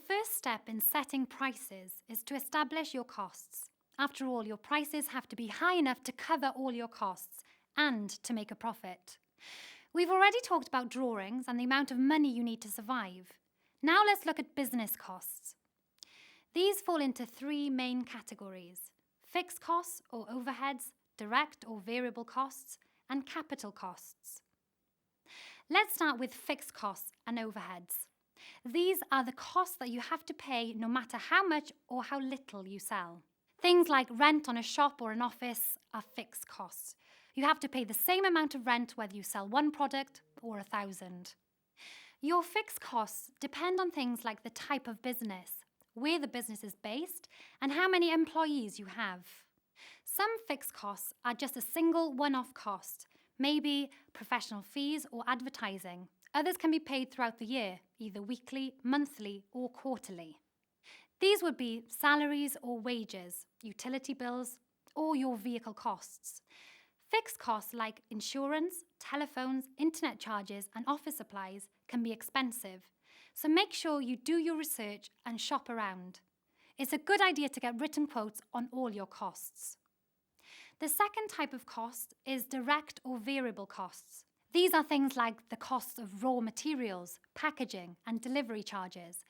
first step in setting prices is to establish your costs. After all, your prices have to be high enough to cover all your costs and to make a profit. We've already talked about drawings and the amount of money you need to survive. Now let's look at business costs. These fall into three main categories: fixed costs or overheads, direct or variable costs, and capital costs. Let's start with fixed costs and overheads. These are the costs that you have to pay no matter how much or how little you sell. Things like rent on a shop or an office are fixed costs. You have to pay the same amount of rent whether you sell one product or 1,000. Your fixed costs depend on things like the type of business, where the business is based, and how many employees you have. Some fixed costs are just a single one-off cost, maybe professional fees or advertising. Others can be paid throughout the year, either weekly, monthly, or quarterly. These would be salaries or wages, utility bills, or your vehicle costs. Fixed costs like insurance, telephones, internet charges, and office supplies can be expensive, so make sure you do your research and shop around. It's a good idea to get written quotes on all your costs. The second type of cost is direct or variable costs. These are things like the costs of raw materials, packaging, and delivery charges.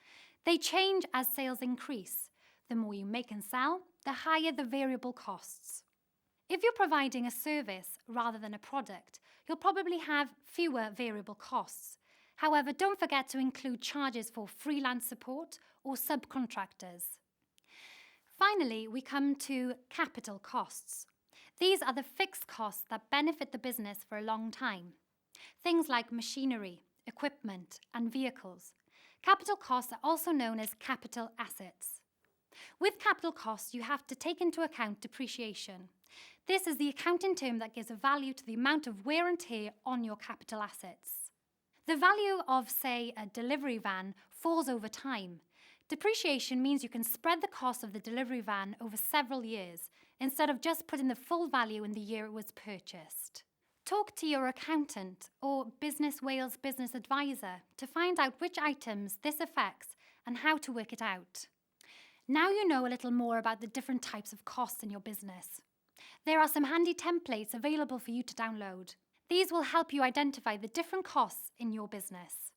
They change as sales increase. The more you make and sell, the higher the variable costs. If you're providing a service rather than a product, you'll probably have fewer variable costs. However, don't forget to include charges for freelance support or subcontractors. Finally, we come to capital costs. These are the fixed costs that benefit the business for a long time. Things like machinery, equipment, and vehicles. Capital costs are also known as capital assets. With capital costs, you have to take into account depreciation. This is the accounting term that gives a value to the amount of wear and tear on your capital assets. The value of, say, a delivery van falls over time. Depreciation means you can spread the cost of the delivery van over several years, instead of just putting the full value in the year it was purchased. Talk to your accountant or Business Wales business advisor to find out which items this affects and how to work it out. Now you know a little more about the different types of costs in your business. There are some handy templates available for you to download. These will help you identify the different costs in your business.